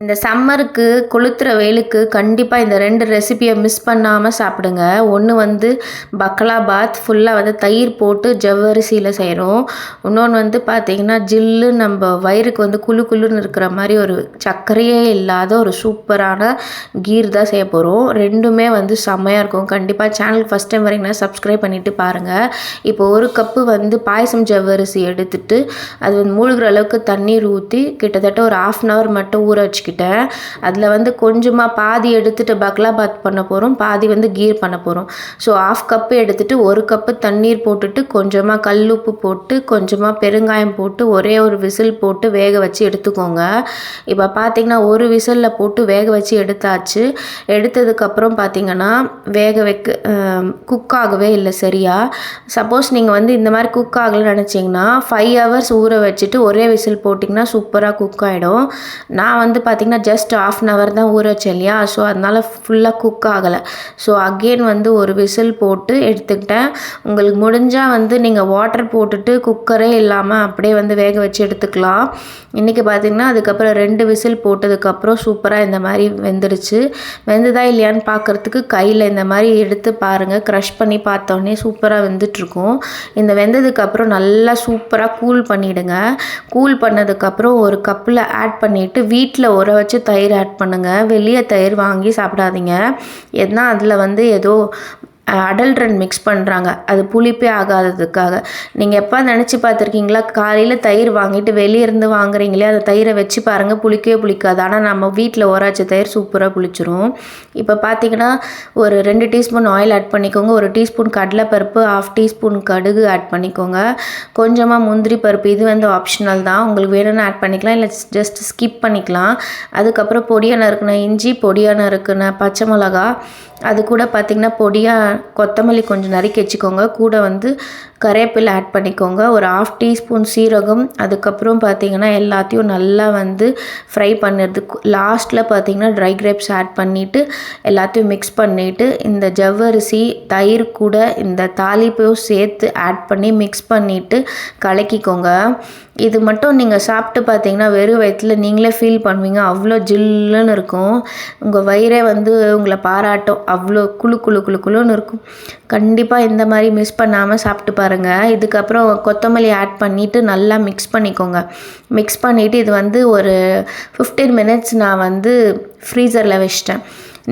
இந்த சம்மருக்கு கொளுத்துற வெயிலுக்கு கண்டிப்பாக இந்த 2 ரெசிபியை மிஸ் பண்ணாமல் சாப்பிடுங்க. ஒன்று வந்து பக்கலாபாத் ஃபுல்லாக வந்து தயிர் போட்டு ஜவ்வரிசியில் செய்கிறோம். இன்னொன்று வந்து பார்த்திங்கன்னா ஜில்லு நம்ம வயிறுக்கு வந்து குளு குளுன்னு இருக்கிற மாதிரி ஒரு சர்க்கரையே இல்லாத ஒரு சூப்பரான கீர் தான் செய்ய போகிறோம். ரெண்டுமே வந்து செம்மையாக இருக்கும். கண்டிப்பாக சேனலுக்கு ஃபஸ்ட் டைம் வரீங்கன்னா சப்ஸ்கிரைப் பண்ணிவிட்டு பாருங்கள். இப்போ ஒரு கப்பு வந்து பாயசம் ஜவ்வரிசி எடுத்துட்டு அது வந்து மூழ்கிற அளவுக்கு தண்ணீர் ஊற்றி கிட்டத்தட்ட ஒரு 1/2 hour மட்டும் ஊற வச்சுக்கிட்டேன். அதில் வந்து கொஞ்சமாக பாதி எடுத்துகிட்டு பக்லாபாத் பண்ண போகிறோம், பாதி வந்து கீர் பண்ண போகிறோம். ஸோ 1/2 கப்பு எடுத்துகிட்டு 1 கப்பு தண்ணீர் போட்டுட்டு கொஞ்சமாக கல்லுப்பு போட்டு கொஞ்சமாக பெருங்காயம் போட்டு ஒரே ஒரு விசில் போட்டு வேக வச்சு எடுத்துக்கோங்க. இப்போ பார்த்திங்கன்னா ஒரு விசிலில் போட்டு வேக வச்சு எடுத்தாச்சு. எடுத்ததுக்கப்புறம் பார்த்திங்கன்னா குக் ஆகவே இல்லை சரியா. சப்போஸ் நீங்கள் வந்து இந்த மாதிரி குக் ஆகலைன்னு நினச்சிங்கன்னா 5 hours ஊற வச்சுட்டு ஒரே விசில் போட்டிங்கன்னா சூப்பராக குக் ஆகிடும். நான் வந்து பார்த்திங்கன்னா ஜஸ்ட் 1/2 hour தான் ஊற வச்சேன் இல்லையா, ஸோ அதனால் ஃபுல்லாக குக் ஆகலை. ஸோ அகெயின் வந்து ஒரு விசில் போட்டு எடுத்துக்கிட்டேன். உங்களுக்கு முடிஞ்சால் வந்து நீங்கள் வாட்டர் போட்டுட்டு குக்கரே இல்லாமல் அப்படியே வந்து வேக வச்சு எடுத்துக்கலாம். இன்றைக்கி பார்த்திங்கன்னா அதுக்கப்புறம் 2 விசில் போட்டதுக்கப்புறம் சூப்பராக இந்த மாதிரி வெந்துடுச்சு. வெந்துதா இல்லையான்னு பார்க்குறதுக்கு கையில் இந்த மாதிரி எடுத்து பாருங்கள், க்ரஷ் பண்ணி பார்த்தோன்னே சூப்பராக வெந்துட்டுருக்கும். இந்த வெந்ததுக்கப்புறம் நல்லா சூப்பராக கூல் பண்ணிவிடுங்க. கூல் பண்ணதுக்கப்புறம் ஒரு கப்பில் ஆட் பண்ணிவிட்டு வீட்டில் ஊற வச்சு தயிர் ஆட் பண்ணுங்கள். வெளியே தயிர் வாங்கி சாப்பிடாதீங்க. ஏன்னா அதில் வந்து ஏதோ அடல்ட்ரன் மிக்ஸ் பண்ணுறாங்க, அது புளிப்பே ஆகாததுக்காக. நீங்கள் எப்போ நினச்சி பார்த்துருக்கீங்களா, காலையில் தயிர் வாங்கிட்டு வெளியிருந்து வாங்குறீங்களே அந்த தயிரை வச்சு பாருங்கள், புளிக்கவே புளிக்காது. ஆனால் நம்ம வீட்டில் ஊறாச்ச தயிர் சூப்பராக புளிச்சிரும். இப்போ பார்த்தீங்கன்னா ஒரு 2 டீஸ்பூன் ஆயில் ஆட் பண்ணிக்கோங்க, 1 டீஸ்பூன் கடலைப்பருப்பு, 1/2 டீஸ்பூன் கடுகு ஆட் பண்ணிக்கோங்க, கொஞ்சமாக முந்திரி பருப்பு. இது வந்து ஆப்ஷனல் தான், உங்களுக்கு வேணும்னு ஆட் பண்ணிக்கலாம், இல்லை ஜஸ்ட் ஸ்கிப் பண்ணிக்கலாம். அதுக்கப்புறம் பொடியாக நறுக்கின இஞ்சி, பொடியாக நறுக்கின பச்சை மிளகா, அது கூட பார்த்திங்கன்னா பொடியாக கொத்தமல்லி கொஞ்சம் நறுக்கி வச்சுக்கோங்க. கூட வந்து கருவேப்பிலை ஆட் பண்ணிக்கோங்க, ஒரு 1/2 டீஸ்பூன் சீரகம். அதுக்கப்புறம் பார்த்திங்கன்னா எல்லாத்தையும் நல்லா வந்து ஃப்ரை பண்ணுறதுக்கு லாஸ்ட்டில் பார்த்திங்கன்னா ட்ரை கிரேப்ஸ் ஆட் பண்ணிவிட்டு எல்லாத்தையும் மிக்ஸ் பண்ணிவிட்டு இந்த ஜவ்வரிசி தயிர் கூட இந்த தாளிப்பையும் சேர்த்து ஆட் பண்ணி மிக்ஸ் பண்ணிவிட்டு கலக்கிக்கோங்க. இது மட்டும் நீங்கள் சாப்பிட்டு பார்த்தீங்கன்னா வெறும் வயிற்றில் நீங்களே ஃபீல் பண்ணுவீங்க, அவ்வளோ ஜில்லுன்னு இருக்கும். உங்கள் வயிறே வந்து உங்களை பாராட்டும், அவ்வளோ குளு குளு குளு குளுன்னு இருக்கும். கண்டிப்பாக இந்த மாதிரி மிஸ் பண்ணாமல் சாப்பிட்டு பாருங்கள். இதுக்கப்புறம் கொத்தமல்லி ஆட் பண்ணிவிட்டு நல்லா மிக்ஸ் பண்ணிக்கோங்க. மிக்ஸ் பண்ணிவிட்டு இது வந்து ஒரு 15 minutes நான் வந்து ஃப்ரீசரில் வச்சிட்டேன்.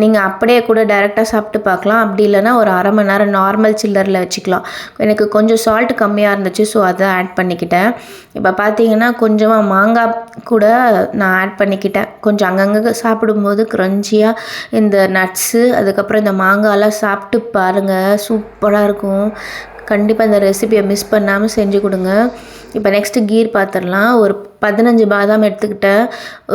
நீங்கள் அப்படியே கூட டைரெக்டாக சாப்பிட்டு பார்க்கலாம், அப்படி இல்லைனா ஒரு 1/2 மணி நேரம் நார்மல் சில்லரில் வச்சுக்கலாம். எனக்கு கொஞ்சம் சால்ட் கம்மியாக இருந்துச்சு, ஸோ அதை ஆட் பண்ணிக்கிட்டேன். இப்போ பார்த்தீங்கன்னா கொஞ்சமாக மாங்காய் கூட நான் ஆட் பண்ணிக்கிட்டேன். கொஞ்சம் அங்கங்கே சாப்பிடும்போது க்ரன்ச்சியாக இந்த நட்ஸு அதுக்கப்புறம் இந்த மாங்காயெல்லாம் சாப்பிட்டு பாருங்கள், சூப்பராக இருக்கும். கண்டிப்பாக இந்த ரெசிபியை மிஸ் பண்ணாமல் செஞ்சு கொடுங்க. இப்போ நெக்ஸ்ட்டு கீர் பார்த்துடலாம். ஒரு 15 பாதாம் எடுத்துக்கிட்டேன்,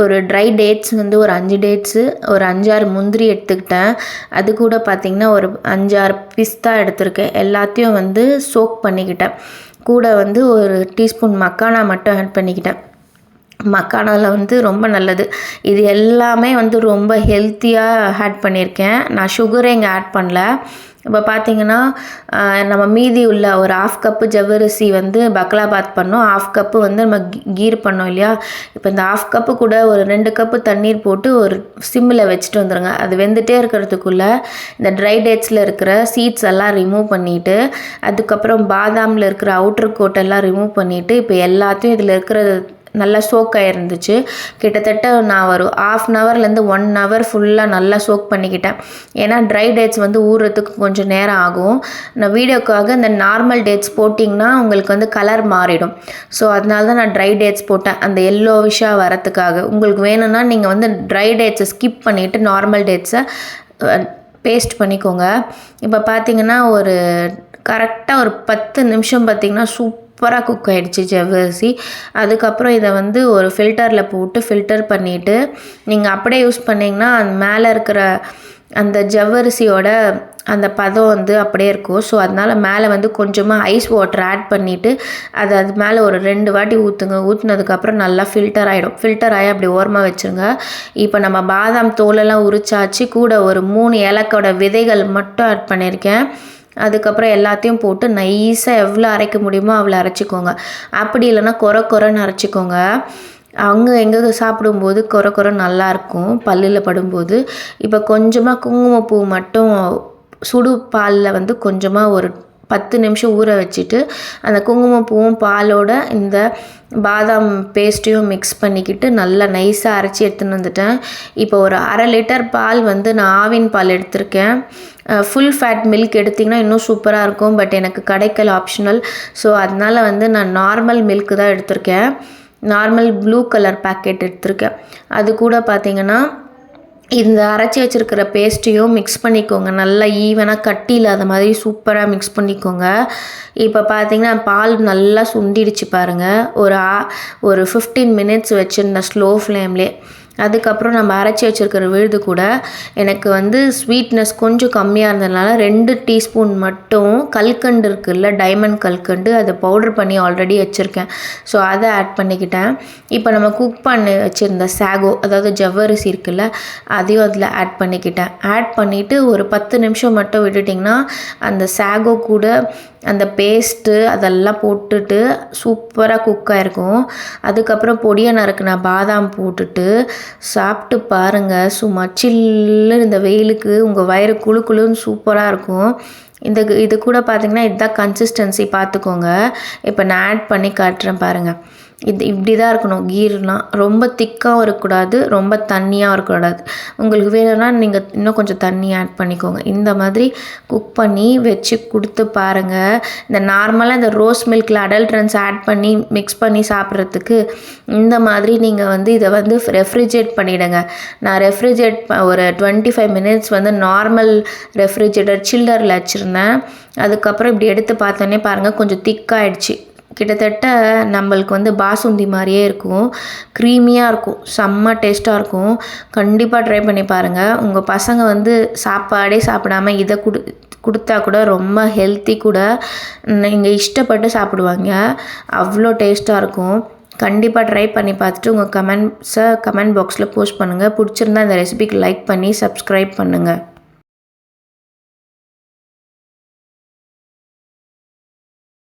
ஒரு ட்ரை டேட்ஸ் வந்து ஒரு 5 டேட்ஸு, ஒரு 5-6 முந்திரி எடுத்துக்கிட்டேன். அது கூட பார்த்திங்கன்னா ஒரு 5-6 பிஸ்தா எடுத்திருக்கேன். எல்லாத்தையும் வந்து சோக் பண்ணிக்கிட்டேன். கூட வந்து ஒரு டீஸ்பூன் மக்கானா மட்டும் ஆட் பண்ணிக்கிட்டேன். மக்கானாவில் வந்து ரொம்ப நல்லது. இது எல்லாமே வந்து ரொம்ப ஹெல்த்தியாக ஆட் பண்ணியிருக்கேன். நான் சுகரே இங்கே ஆட் பண்ணல. இப்போ பார்த்திங்கன்னா நம்ம மீதி உள்ள ஒரு 1/2 கப்பு ஜவ்வரிசி வந்து பக்லாபாத் பண்ணோம், 1/2 கப்பு வந்து நம்ம கீர் பண்ணோம் இல்லையா. இப்போ இந்த 1/2 கப்பு கூட ஒரு 2 கப்பு தண்ணீர் போட்டு ஒரு சிம்மில் வச்சுட்டு வந்துடுங்க. அது வெந்துகிட்டே இருக்கிறதுக்குள்ளே இந்த ட்ரை டேட்ஸில் இருக்கிற சீட்ஸ் எல்லாம் ரிமூவ் பண்ணிவிட்டு அதுக்கப்புறம் பாதாமில் இருக்கிற அவுட்டர் கோட்டெல்லாம் ரிமூவ் பண்ணிவிட்டு இப்போ எல்லாத்தையும் இதில் இருக்கிற நல்லா சோக் ஆகிருந்துச்சு. கிட்டத்தட்ட நான் ஒரு 1/2 hourலேருந்து 1 hour ஃபுல்லாக நல்லா சோக் பண்ணிக்கிட்டேன். ஏன்னா ட்ரை டேட்ஸ் வந்து ஊறுறதுக்கு கொஞ்சம் நேரம் ஆகும். நான் வீடியோக்காக இந்த நார்மல் டேட்ஸ் போட்டிங்கன்னா உங்களுக்கு வந்து கலர் மாறிடும். ஸோ அதனால தான் நான் ட்ரை டேட்ஸ் போட்டேன், அந்த எல்லோவிஷாக வரத்துக்காக. உங்களுக்கு வேணும்னா நீங்கள் வந்து ட்ரை டேட்ஸை ஸ்கிப் பண்ணிவிட்டு நார்மல் டேட்ஸை பேஸ்ட் பண்ணிக்கோங்க. இப்போ பார்த்திங்கன்னா ஒரு கரெக்டாக ஒரு 10 நிமிஷம் பார்த்திங்கன்னா சூப்பராக குக் ஆகிடுச்சு ஜவ்வரிசி. அதுக்கப்புறம் இதை வந்து ஒரு ஃபில்டரில் போட்டு ஃபில்டர் பண்ணிவிட்டு நீங்கள் அப்படியே யூஸ் பண்ணிங்கன்னா அந்த மேலே இருக்கிற அந்த ஜவ்வரிசியோட அந்த பதம் வந்து அப்படியே இருக்கும். ஸோ அதனால் மேலே வந்து கொஞ்சமாக ஐஸ் வாட்டர் ஆட் பண்ணிவிட்டு அது மேலே ஒரு 2 வாட்டி ஊற்றுங்க. ஊற்றுனதுக்கப்புறம் நல்லா ஃபில்டர் ஆகிடும். ஃபில்டர் ஆகி அப்படி ஓரமாக வச்சுருங்க. இப்போ நம்ம பாதாம் தோலெல்லாம் உரிச்சாச்சு. கூட ஒரு 3 ஏலக்காயோட விதைகள் மட்டும் ஆட் பண்ணியிருக்கேன். அதுக்கப்புறம் எல்லாத்தையும் போட்டு நைஸாக எவ்வளோ அரைக்க முடியுமோ அவ்வளோ அரைச்சிக்கோங்க. அப்படி இல்லைன்னா கொரன்னு அரைச்சிக்கோங்க. அங்கே எங்கே சாப்பிடும்போது கொர கொர நல்லாயிருக்கும் பல்லில் படும்போது. இப்போ கொஞ்சமாக குங்குமப்பூ மட்டும் சுடு பாலில் வந்து கொஞ்சமாக ஒரு 10 நிமிஷம் ஊற வச்சுட்டு அந்த குங்குமப்பூவும் பாலோட இந்த பாதாம் பேஸ்ட்டையும் மிக்ஸ் பண்ணிக்கிட்டு நல்லா நைஸாக அரைச்சி எடுத்துன்னு வந்துட்டேன். இப்போ ஒரு 1/2 லிட்டர் பால் வந்து நான் ஆவின் பால் எடுத்திருக்கேன். ஃபுல் ஃபேட் மில்க் எடுத்திங்கன்னா இன்னும் சூப்பராக இருக்கும். பட் எனக்கு கிடைக்கல ஆப்ஷனல். ஸோ அதனால் வந்து நான் நார்மல் மில்க்கு தான் எடுத்திருக்கேன். நார்மல் ப்ளூ கலர் பேக்கெட் எடுத்திருக்கேன். அது கூட பார்த்திங்கன்னா இந்த அரைச்சி வச்சுருக்கிற பேஸ்ட்டையும் மிக்ஸ் பண்ணிக்கோங்க. நல்லா ஈவனாக கட்டி இல்லாத மாதிரி சூப்பராக மிக்ஸ் பண்ணிக்கோங்க. இப்போ பார்த்தீங்கன்னா பால் நல்லா சுண்டிடுச்சு பாருங்கள். ஒரு 15 மினிட்ஸ் வச்சுருந்தேன் ஸ்லோ ஃப்ளேம்லே. அதுக்கப்புறம் நம்ம அரைச்சி வச்சுருக்கிற விழுது கூட எனக்கு வந்து ஸ்வீட்னஸ் கொஞ்சம் கம்மியாக இருந்ததுனால 2 டீஸ்பூன் மட்டும் கல்கண்டு இருக்குல்ல, டைமண்ட் கல்கண்டு, அதை பவுடர் பண்ணி ஆல்ரெடி வச்சுருக்கேன். ஸோ அதை ஆட் பண்ணிக்கிட்டேன். இப்போ நம்ம குக் பண்ணி வச்சுருந்த சாகோ, அதாவது ஜவ்வரிசி இருக்குல்ல, அதையும் அதில் ஆட் பண்ணிக்கிட்டேன். ஆட் பண்ணிவிட்டு ஒரு 10 நிமிஷம் மட்டும் விட்டுட்டிங்கன்னா அந்த சாகோ கூட அந்த பேஸ்ட்டு அதெல்லாம் போட்டுட்டு சூப்பராக குக் ஆகிருக்கும். அதுக்கப்புறம் பொடியை நறுக்குன பாதாம் போட்டுட்டு சாப்பிட்டு பாருங்கள். சும்மா சில்லுன்னு இந்த வெயிலுக்கு உங்கள் வயிறு குளு குளுன்னு சூப்பராக இருக்கும். இது கூட பார்த்திங்கன்னா இதுதான் கன்சிஸ்டன்சி பார்த்துக்கோங்க. இப்போ நான் ஆட் பண்ணி காட்டுறேன் பாருங்கள். இப்படி தான் இருக்கணும் கீர்னால். ரொம்ப திக்காகவும் இருக்கக்கூடாது, ரொம்ப தண்ணியாகவும் இருக்கக்கூடாது. உங்களுக்கு வேணும்னா நீங்கள் இன்னும் கொஞ்சம் தண்ணி ஆட் பண்ணிக்கோங்க. இந்த மாதிரி குக் பண்ணி வச்சு கொடுத்து பாருங்கள். இந்த நார்மலாக இந்த ரோஸ் மில்கில் அடல்ட்ரன்ஸ் ஆட் பண்ணி மிக்ஸ் பண்ணி சாப்பிட்றதுக்கு இந்த மாதிரி நீங்கள் வந்து இதை வந்து ரெஃப்ரிஜரேட் பண்ணிவிடுங்க. நான் ஒரு 25 மினிட்ஸ் வந்து நார்மல் ரெஃப்ரிஜரேட்டர் சில்லரில் வச்சுருந்தேன். அதுக்கப்புறம் இப்படி எடுத்து பார்த்தோன்னே பாருங்கள் கொஞ்சம் திக்காகிடுச்சு. கிட்டத்தட்ட நம்மளுக்கு வந்து பாசுந்தி மாதிரியே இருக்கும். க்ரீமியாக இருக்கும், செம்ம டேஸ்ட்டாக இருக்கும். கண்டிப்பாக ட்ரை பண்ணி பாருங்கள். உங்கள் பசங்க வந்து சாப்பாடே சாப்பிடாமல் இதை கொடுத்தா கூட ரொம்ப ஹெல்த்தி கூட. நீங்கள் இஷ்டப்பட்டு சாப்பிடுவாங்க. அவ்வளோ டேஸ்ட்டாக இருக்கும். கண்டிப்பாக ட்ரை பண்ணி பார்த்துட்டு உங்கள் கமெண்ட் பாக்ஸில் போஸ்ட் பண்ணுங்கள். பிடிச்சிருந்தா இந்த ரெசிபிக்கு லைக் பண்ணி சப்ஸ்கிரைப் பண்ணுங்கள்.